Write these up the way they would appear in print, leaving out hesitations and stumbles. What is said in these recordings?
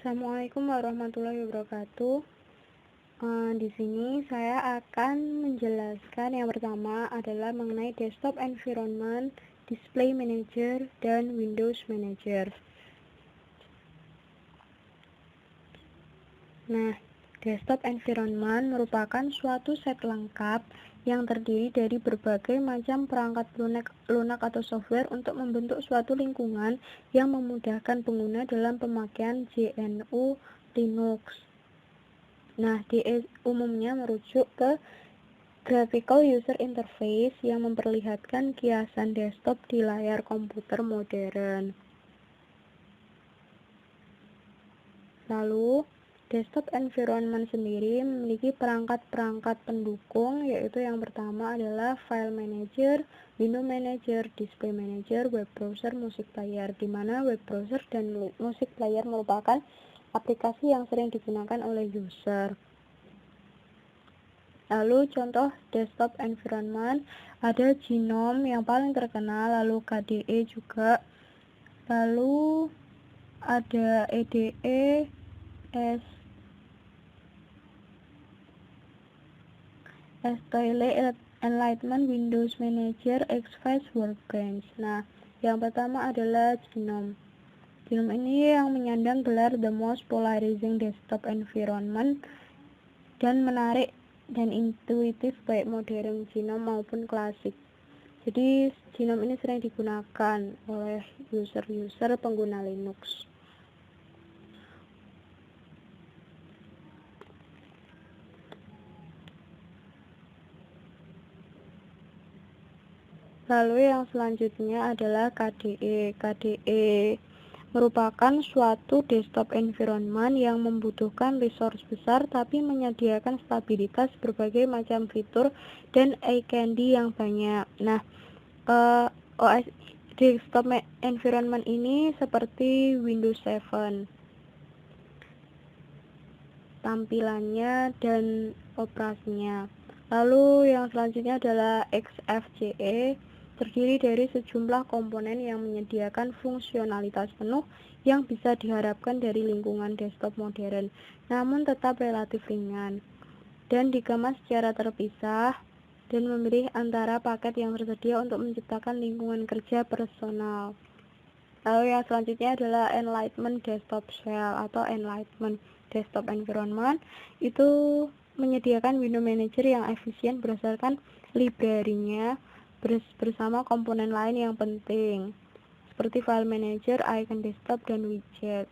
Assalamualaikum warahmatullahi wabarakatuh. Di sini saya akan menjelaskan yang pertama adalah mengenai desktop environment, display manager, dan Windows Manager. Nah, desktop environment merupakan suatu set lengkap yang terdiri dari berbagai macam perangkat lunak atau software untuk membentuk suatu lingkungan yang memudahkan pengguna dalam pemakaian GNU Linux. Nah, umumnya merujuk ke graphical user interface yang memperlihatkan kiasan desktop di layar komputer modern. Lalu, desktop environment sendiri memiliki perangkat-perangkat pendukung, yaitu yang pertama adalah file manager, window manager, display manager, web browser, music player, di mana web browser dan music player merupakan aplikasi yang sering digunakan oleh user. Lalu contoh desktop environment ada GNOME yang paling terkenal, lalu KDE juga, lalu ada EDE, Enlightenment, Windows Manager, X-Files, Workbench. Nah, yang pertama adalah GNOME. GNOME ini yang menyandang gelar The Most Polarizing Desktop Environment dan menarik dan intuitif baik modern GNOME maupun klasik. Jadi GNOME ini sering digunakan oleh user-user pengguna Linux. Lalu yang selanjutnya adalah KDE. KDE merupakan suatu desktop environment yang membutuhkan resource besar tapi menyediakan stabilitas, berbagai macam fitur, dan eye candy yang banyak. Nah, OS desktop environment ini seperti Windows 7. Tampilannya dan operasinya. Lalu yang selanjutnya adalah XFCE, terdiri dari sejumlah komponen yang menyediakan fungsionalitas penuh yang bisa diharapkan dari lingkungan desktop modern, namun tetap relatif ringan dan dikemas secara terpisah dan memilih antara paket yang tersedia untuk menciptakan lingkungan kerja personal. Lalu yang selanjutnya adalah Enlightenment Desktop Shell atau Enlightenment Desktop Environment. Itu menyediakan window manager yang efisien berdasarkan library-nya bersama komponen lain yang penting, seperti file manager, icon desktop, dan widget.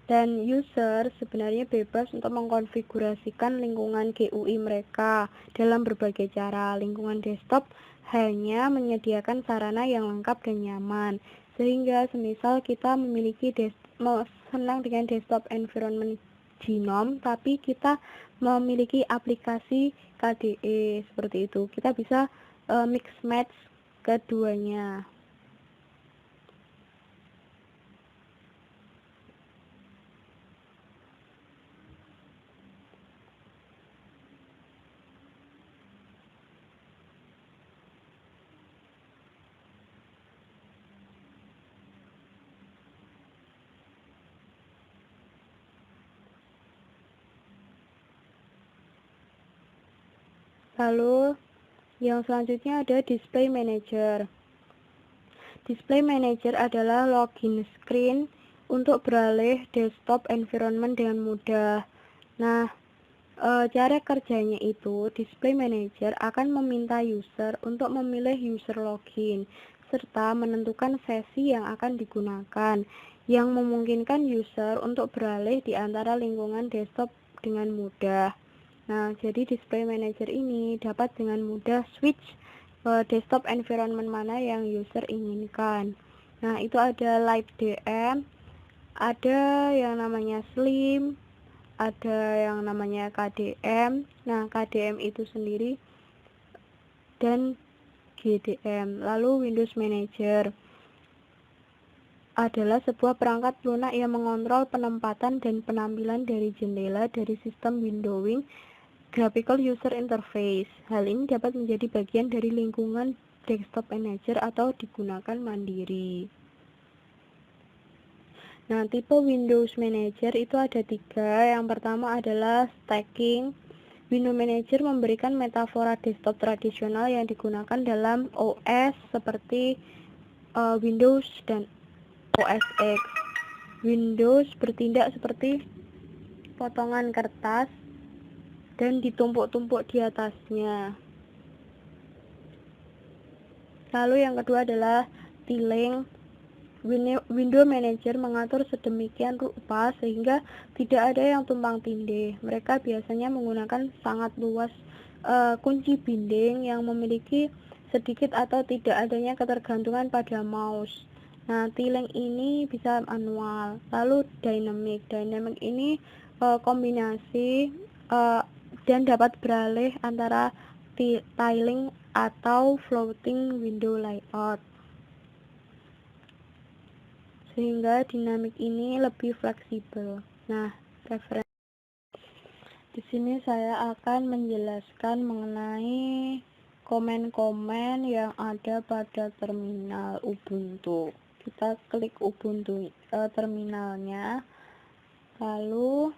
Dan user sebenarnya bebas untuk mengkonfigurasikan lingkungan GUI mereka dalam berbagai cara. Lingkungan desktop hanya menyediakan sarana yang lengkap dan nyaman, sehingga semisal kita senang dengan desktop environment GNOME, tapi kita memiliki aplikasi KDE seperti itu, kita bisa mix match keduanya. Lalu yang selanjutnya ada display manager. Display manager adalah login screen untuk beralih desktop environment dengan mudah. Nah, cara kerjanya itu, display manager akan meminta user untuk memilih user login serta menentukan sesi yang akan digunakan, yang memungkinkan user untuk beralih di antara lingkungan desktop dengan mudah. Nah, jadi display manager ini dapat dengan mudah switch desktop environment mana yang user inginkan. Nah, itu ada Light DM, ada yang namanya Slim, ada yang namanya KDM. Nah, KDM itu sendiri dan GDM. Lalu Windows Manager adalah sebuah perangkat lunak yang mengontrol penempatan dan penampilan dari jendela dari sistem windowing graphical user interface. Hal ini dapat menjadi bagian dari lingkungan desktop manager atau digunakan mandiri. Nah, tipe Windows Manager itu ada 3. Yang pertama adalah stacking. Windows Manager memberikan metafora desktop tradisional yang digunakan dalam OS seperti Windows dan OS X. Windows bertindak seperti potongan kertas dan ditumpuk-tumpuk di atasnya. Lalu yang kedua adalah tiling. Window Manager mengatur sedemikian rupa sehingga tidak ada yang tumpang tindih. Mereka biasanya menggunakan sangat luas kunci binding yang memiliki sedikit atau tidak adanya ketergantungan pada mouse. Nah, tiling ini bisa manual. Lalu dynamic. Dynamic ini kombinasi dan dapat beralih antara tiling atau floating window layout, sehingga dinamik ini lebih fleksibel. Nah, referensi di sini saya akan menjelaskan mengenai komen-komen yang ada pada terminal Ubuntu. Kita klik Ubuntu terminalnya, lalu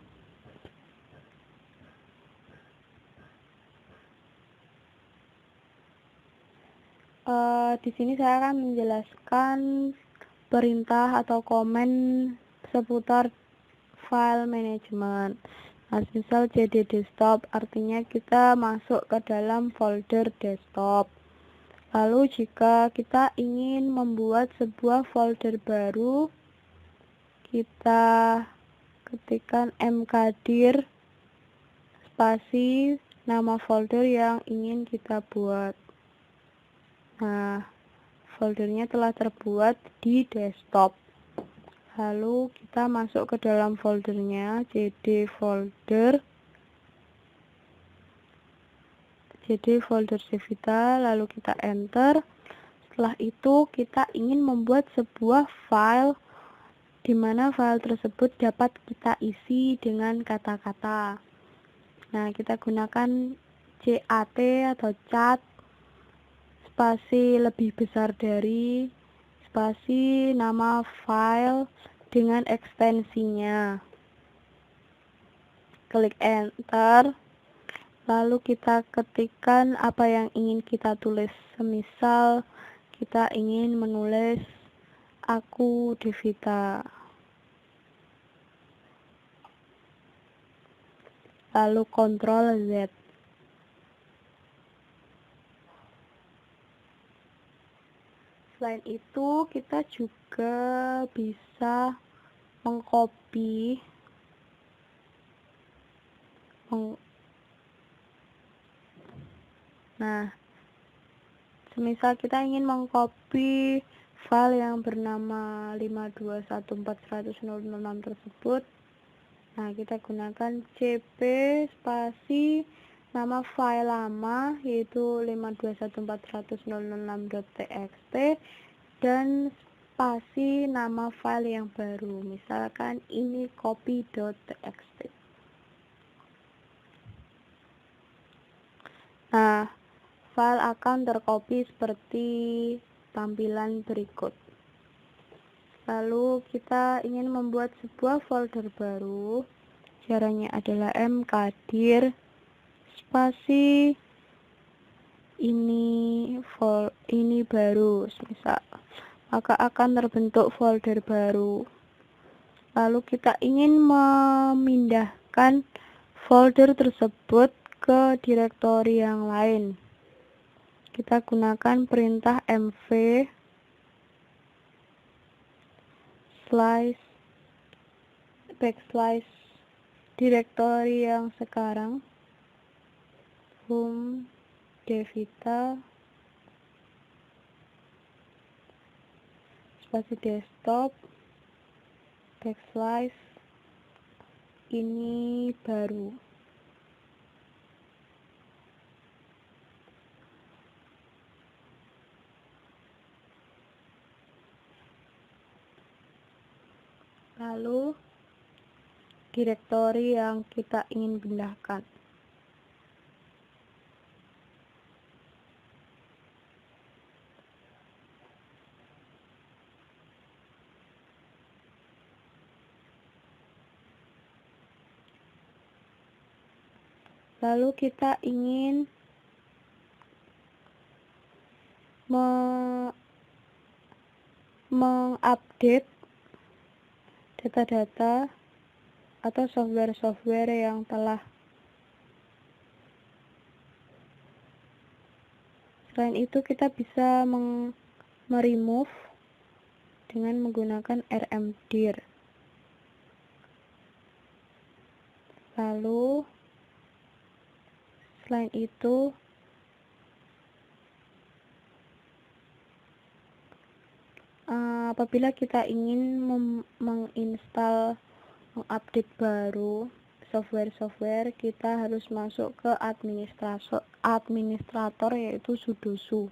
di sini saya akan menjelaskan perintah atau komen seputar file management. Nah, misal cd desktop artinya kita masuk ke dalam folder desktop. Lalu jika kita ingin membuat sebuah folder baru, kita ketikkan mkdir spasi nama folder yang ingin kita buat. Nah, foldernya telah terbuat di desktop. Lalu kita masuk ke dalam foldernya, cd folder Civita, lalu kita enter. Setelah itu kita ingin membuat sebuah file di mana file tersebut dapat kita isi dengan kata-kata. Nah, kita gunakan cat atau cat spasi lebih besar dari spasi nama file dengan ekstensinya. Klik enter, lalu kita ketikkan apa yang ingin kita tulis. Semisal kita ingin menulis aku Devita, lalu Ctrl Z. Selain itu, kita juga bisa mengcopy Nah, semisal kita ingin mengcopy file yang bernama 521410006 tersebut, nah kita gunakan cp spasi nama file lama yaitu 521410006.txt dan spasi nama file yang baru, misalkan ini copy.txt. Nah, file akan tercopy seperti tampilan berikut. Lalu kita ingin membuat sebuah folder baru. Caranya adalah mkdir spasi ini baru, misal, maka akan terbentuk folder baru. Lalu kita ingin memindahkan folder tersebut ke direktori yang lain. Kita gunakan perintah mv backslash direktori yang sekarang, home Devita spasi desktop backslash ini baru. Lalu direktori yang kita ingin pindahkan. Lalu kita ingin mengupdate data-data atau software-software yang telah. Selain itu, kita bisa meremove dengan menggunakan rmdir. Lalu selain itu, apabila kita ingin menginstal, mengupdate baru software-software, kita harus masuk ke administrator yaitu sudo.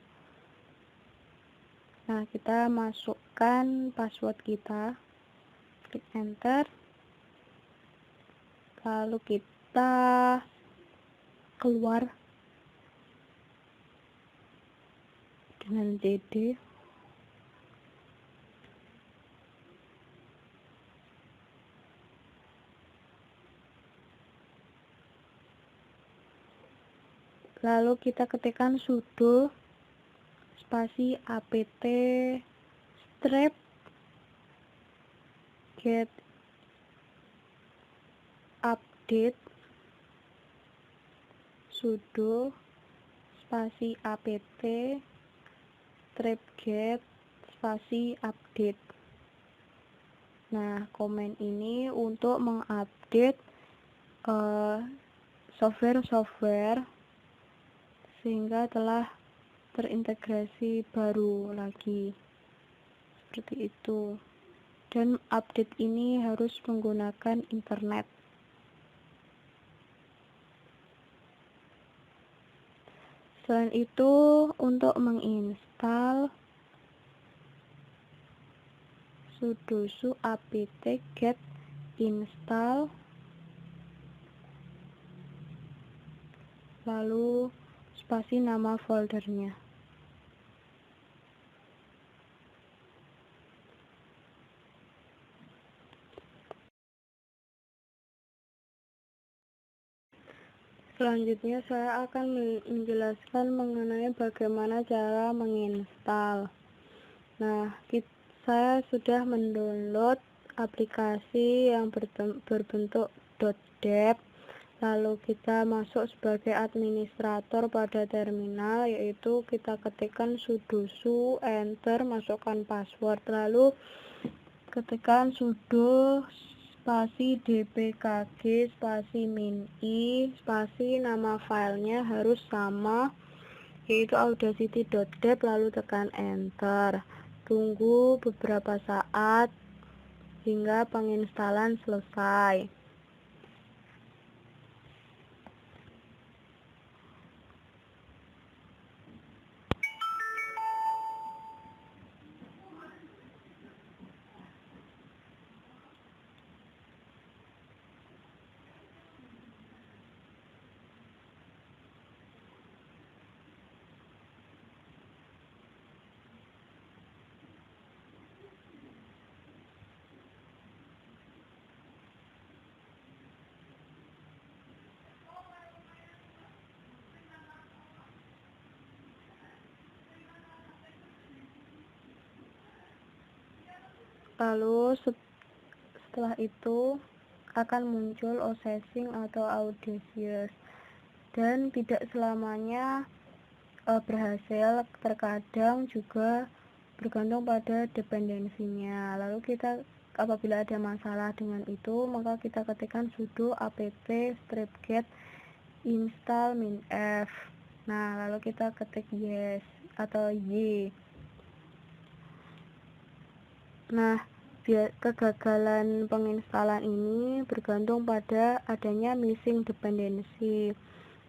Nah, kita masukkan password kita, klik enter, lalu kita keluar dengan cd. Lalu kita ketikkan sudo spasi apt strep get update sudo spasi apt strep get spasi update. Nah, komen ini untuk mengupdate software-software sehingga telah terintegrasi baru lagi, seperti itu. Dan update ini harus menggunakan internet. Selain itu, untuk menginstal sudo apt get install, lalu spasi nama foldernya. Selanjutnya saya akan menjelaskan mengenai bagaimana cara menginstal. Nah, saya sudah mendownload aplikasi yang berbentuk .deb. Lalu kita masuk sebagai administrator pada terminal, yaitu kita ketikkan sudo enter, masukkan password, lalu ketikkan sudo spasi dpkg spasi -i spasi nama filenya harus sama, yaitu audacity.deb, lalu tekan enter. Tunggu beberapa saat hingga penginstalan selesai. Lalu setelah itu akan muncul Osesing atau Audacious, dan tidak selamanya berhasil, terkadang juga bergantung pada dependensinya. Lalu kita apabila ada masalah dengan itu, maka kita ketikkan sudo apt strep get install -f. Nah, lalu kita ketik yes atau y. Nah, kegagalan penginstalan ini bergantung pada adanya missing dependency.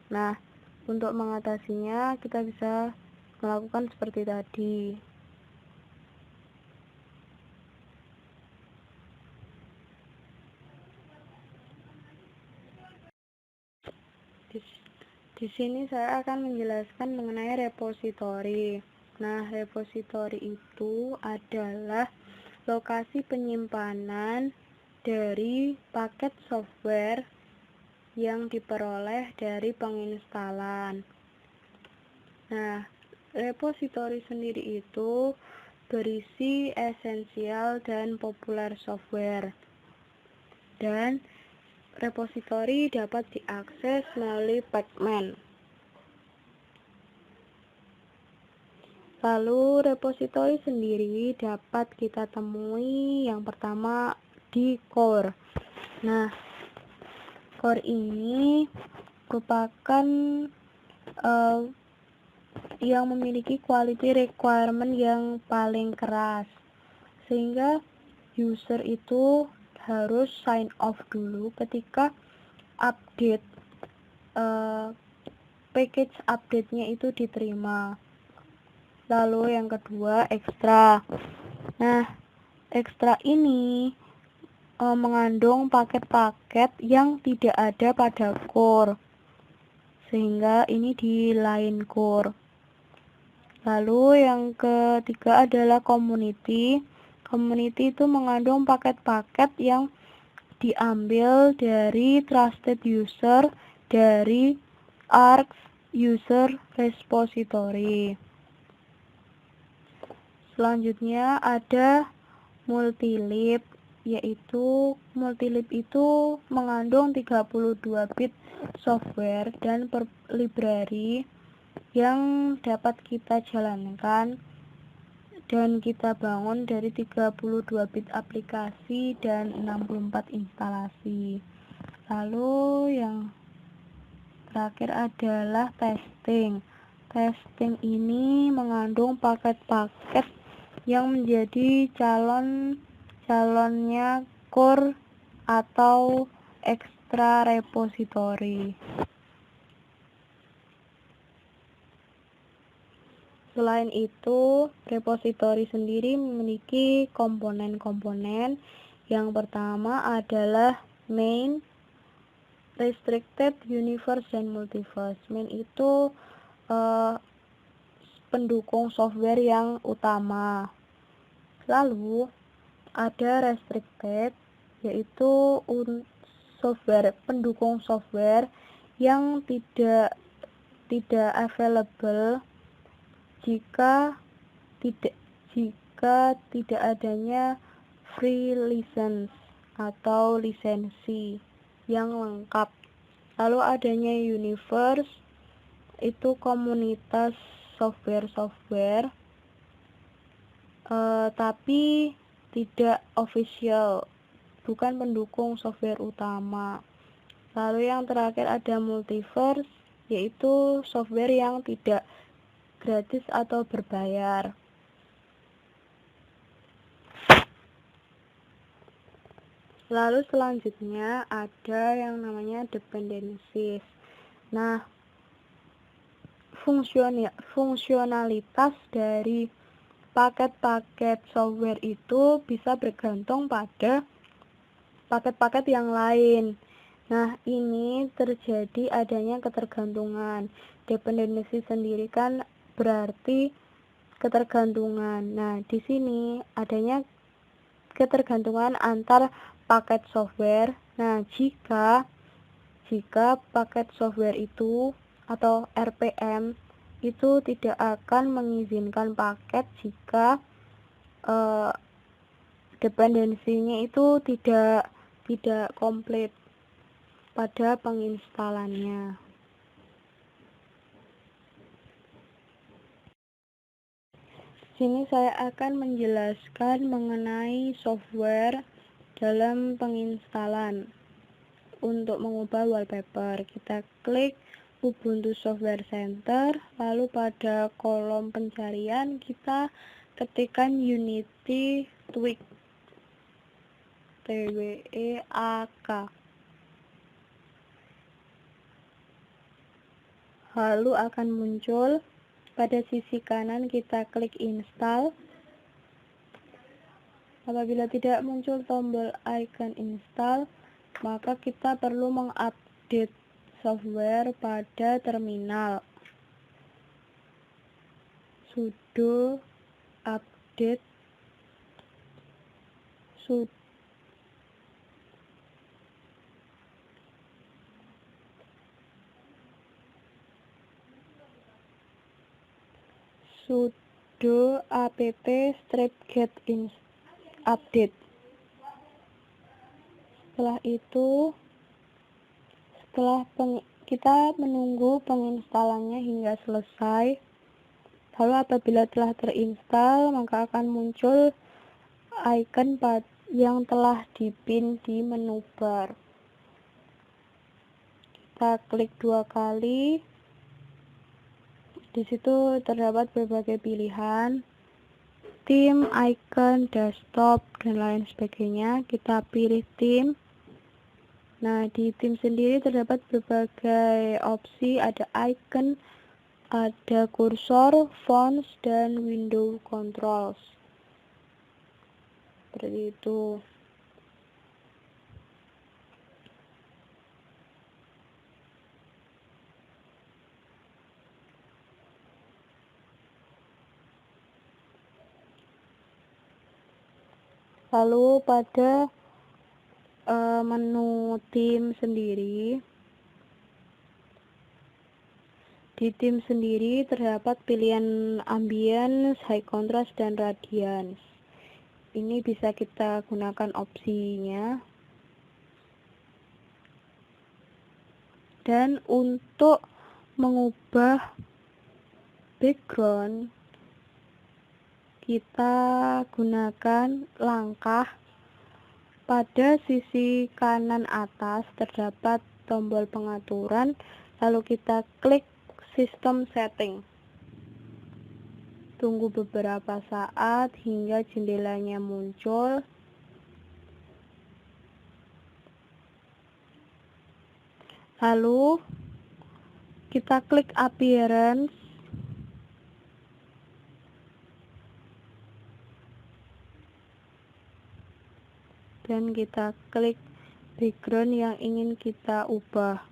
Nah, untuk mengatasinya kita bisa melakukan seperti tadi. Di sini saya akan menjelaskan mengenai repositori. Nah, repositori itu adalah lokasi penyimpanan dari paket software yang diperoleh dari penginstalan. Nah, repositori sendiri itu berisi esensial dan populer software. Dan repositori dapat diakses melalui Pacman. Lalu repositori sendiri dapat kita temui yang pertama di core. Nah, core ini merupakan yang memiliki quality requirement yang paling keras, sehingga user itu harus sign off dulu ketika update package update-nya itu diterima. Lalu yang kedua, ekstra. Nah, ekstra ini mengandung paket-paket yang tidak ada pada core, sehingga ini di line core. Lalu yang ketiga adalah community. Community itu mengandung paket-paket yang diambil dari trusted user dari ARX user repository. Selanjutnya ada multilib, yaitu multilib itu mengandung 32 bit software dan library yang dapat kita jalankan dan kita bangun dari 32 bit aplikasi dan 64 instalasi. Lalu yang terakhir adalah testing. Testing ini mengandung paket-paket yang menjadi calonnya core atau ekstra repository. Selain itu, repository sendiri memiliki komponen-komponen. Yang pertama adalah main, restricted, universe, dan multiverse. Main itu pendukung software yang utama. Lalu ada restricted, yaitu pendukung software yang tidak available jika tidak adanya free license atau lisensi yang lengkap. Lalu adanya universe, itu komunitas software tapi tidak official, bukan pendukung software utama. Lalu yang terakhir ada multiverse, yaitu software yang tidak gratis atau berbayar. Lalu selanjutnya ada yang namanya dependencies. Nah, fungsionalitas dari paket-paket software itu bisa bergantung pada paket-paket yang lain. Nah, ini terjadi adanya ketergantungan. Dependency sendiri kan berarti ketergantungan. Nah, di sini adanya ketergantungan antar paket software. Nah, jika paket software itu atau RPM itu tidak akan mengizinkan paket jika dependensinya itu tidak komplit pada penginstalannya. Sini saya akan menjelaskan mengenai software dalam penginstalan. Untuk mengubah wallpaper, kita klik Ubuntu Software Center, lalu pada kolom pencarian kita ketikkan Unity Tweak, TWEAK. Lalu akan muncul pada sisi kanan, kita klik install. Apabila tidak muncul tombol icon install, maka kita perlu mengupdate software pada terminal. Sudo update sudo apt strip get update. Setelah itu, kita menunggu penginstalannya hingga selesai. Lalu apabila telah terinstall, maka akan muncul icon yang telah dipin di menu bar. Kita klik 2 kali. Di situ terdapat berbagai pilihan, theme, icon, desktop, dan lain sebagainya. Kita pilih theme. Nah, di theme sendiri terdapat berbagai opsi, ada icon, ada kursor, fonts, dan window controls. Seperti itu. Lalu pada menu theme sendiri, di theme sendiri terdapat pilihan ambience, high contrast, dan radiance. Ini bisa kita gunakan opsinya. Dan untuk mengubah background, kita gunakan langkah pada sisi kanan atas terdapat tombol pengaturan, lalu kita klik sistem setting. Tunggu beberapa saat hingga jendelanya muncul. Lalu kita klik appearance. Dan kita klik background yang ingin kita ubah.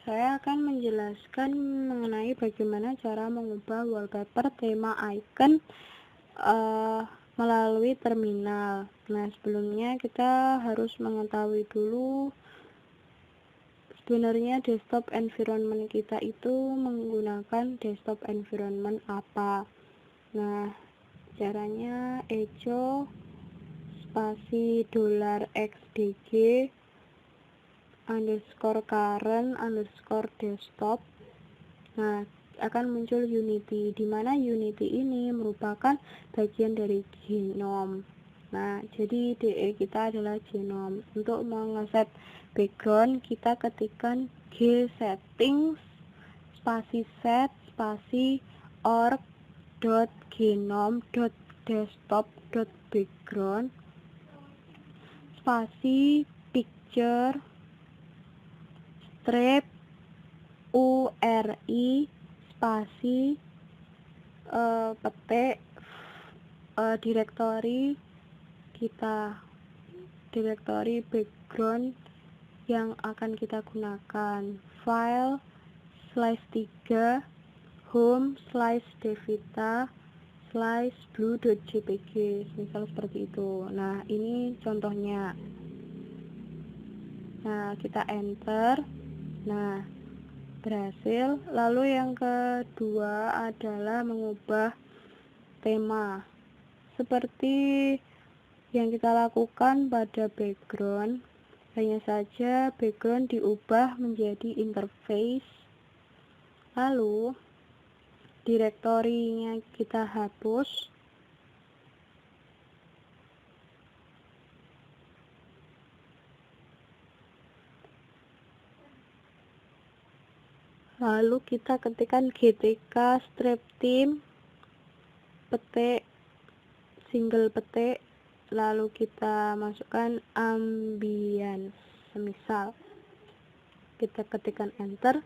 Saya akan menjelaskan mengenai bagaimana cara mengubah wallpaper tema icon melalui terminal. Nah, sebelumnya kita harus mengetahui dulu sebenarnya desktop environment kita itu menggunakan desktop environment apa. Nah, caranya echo spasi $xdg underscore current underscore desktop. Nah, akan muncul Unity, di mana Unity ini merupakan bagian dari Genome. Nah, jadi DE kita adalah Genome. Untuk mengeset background, kita ketikkan g settings spasi set spasi org.genome.desktop.background spasi picture strip URI spasi petik direktori kita, direktori background yang akan kita gunakan, file /3 home /devita /blue.jpg, misal seperti itu. Nah, ini contohnya. Nah, kita enter. Nah, berhasil. Lalu yang kedua adalah mengubah tema. Seperti yang kita lakukan pada background, hanya saja background diubah menjadi interface. Lalu direktorinya kita hapus. Lalu kita ketikkan gtk strip theme petik single petik, lalu kita masukkan ambience, semisal kita ketikkan enter.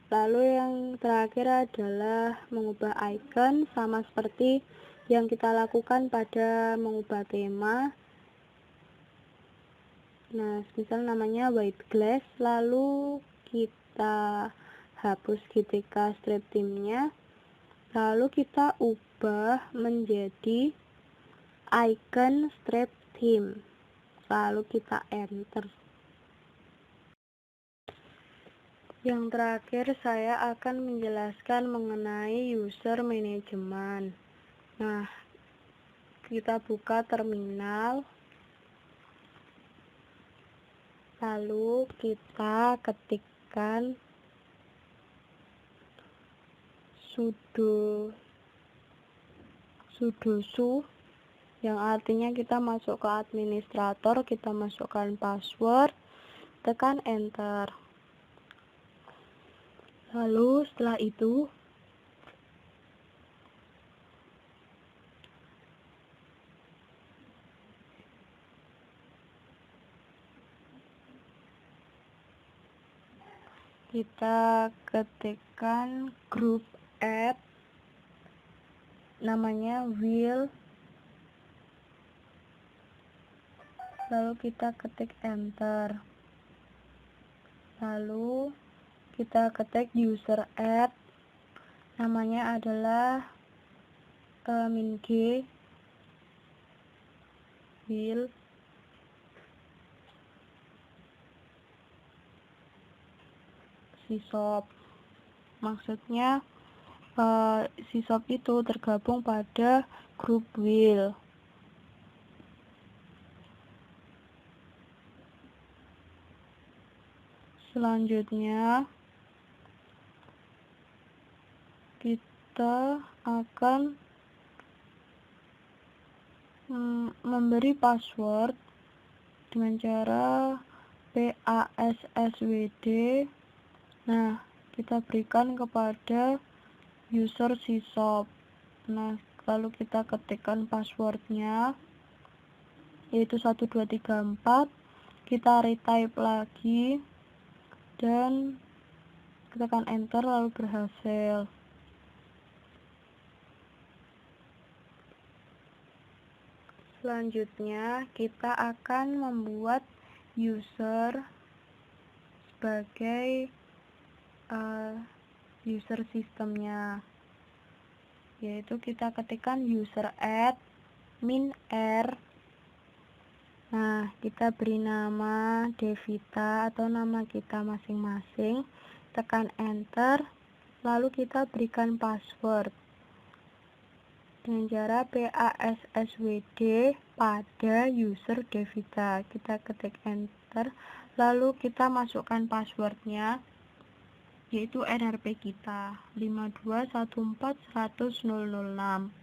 Lalu yang terakhir adalah mengubah icon, sama seperti yang kita lakukan pada mengubah tema. Nah, misal namanya white glass, lalu kita hapus gtk strip theme-nya, lalu kita ubah menjadi icon strip theme, lalu kita enter. Yang terakhir, saya akan menjelaskan mengenai user management. Nah, kita buka terminal, lalu kita ketikkan sudo yang artinya kita masuk ke administrator, kita masukkan password, tekan enter. Lalu setelah itu kita ketikkan grup add, namanya will, lalu kita ketik enter, lalu kita ketik user add, namanya adalah min g will, sysop. Maksudnya sysop itu tergabung pada grup will. Selanjutnya kita akan memberi password dengan cara passwd. Nah, kita berikan kepada user sysop. Nah, lalu kita ketikkan passwordnya, yaitu 1234. Kita retype lagi dan tekan enter, lalu berhasil. Selanjutnya, kita akan membuat user sebagai user sistemnya, yaitu kita ketikkan user add min r. Nah, kita beri nama Devita atau nama kita masing-masing, tekan enter, lalu kita berikan password dengan cara passwd pada user Devita. Kita ketik enter, lalu kita masukkan passwordnya, yaitu NRP kita 521410006.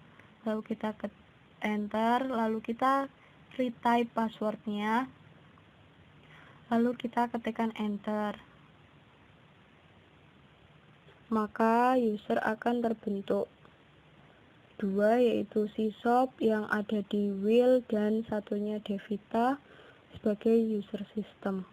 Lalu kita enter, lalu kita retype passwordnya, lalu kita ketikkan enter, maka user akan terbentuk dua, yaitu sysop yang ada di will dan satunya Devita sebagai user system.